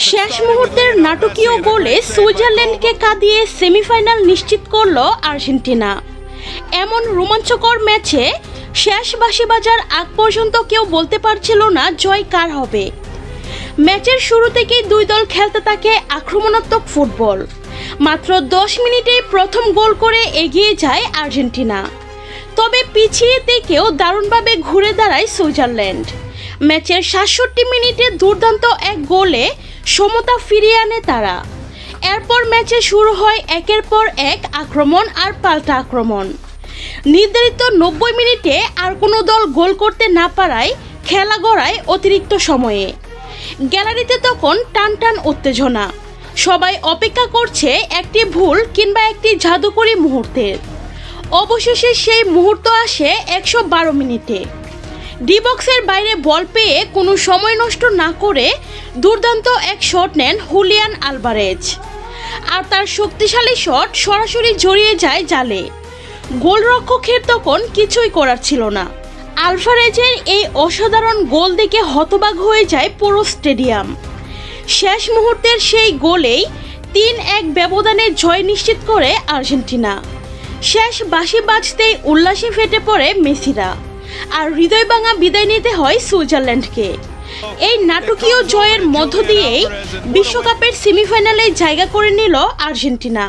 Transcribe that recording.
শেষ মুহূর্তের নাটকীয় গোলে সুইজারল্যান্ডকে কাঁদিয়ে সেমিফাইনাল নিশ্চিত করল আর্জেন্টিনা। এমন রোমাঞ্চকর ম্যাচে শেষ বাঁশি বাজার আগ পর্যন্ত কেউ বলতে পারছিল না জয় কার হবে। ম্যাচের শুরু থেকেই দুই দল খেলতে থাকে আক্রমণাত্মক ফুটবল। মাত্র 10 মিনিটেই প্রথম গোল করে এগিয়ে যায় আর্জেন্টিনা। তবে পিছিয়ে থেকেও দারুণভাবে ঘুরে দাঁড়ায় সুইজারল্যান্ড। ম্যাচের 67 মিনিটে দুর্দান্ত এক গোলে সমতা ফিরিয়ে আনে তারা। এরপর ম্যাচে শুরু হয় একের পর এক আক্রমণ আর পাল্টা আক্রমণ। নির্ধারিত 90 মিনিটে আর কোনো দল গোল করতে না পারায় খেলা গড়ায় অতিরিক্ত সময়ে। গ্যালারিতে তখন টান টান উত্তেজনা। সবাই অপেক্ষা করছে একটি ভুল কিংবা একটি জাদুকরী মুহূর্তের। অবশেষে সেই মুহূর্ত আসে 112 মিনিটে। ডি বক্সের বাইরে বল পেয়ে কোনো সময় নষ্ট না করে দুর্দান্ত এক শট নেন হুলিয়ান আলভারেজ। আর তার শক্তিশালী শট সরাসরি জড়িয়ে যায় জালে। গোলরক্ষকের তখন কিছুই করার ছিল না। আলভারেজের এই অসাধারণ গোল দেখে হতবাক হয়ে যায় পুরো স্টেডিয়াম। শেষ মুহূর্তের সেই গোলেই 3-1 ব্যবধানে জয় নিশ্চিত করে আর্জেন্টিনা। শেষ বাঁশি বাজতেই উল্লাসে ফেটে পড়ে মেসিরা। আর হৃদয় ভাঙা বিদায় নিতে হয় সুইজারল্যান্ডকে। এই নাটকীয় জয়ের মধ্য দিয়েই বিশ্বকাপের সেমিফাইনালে জায়গা করে নিল আর্জেন্টিনা।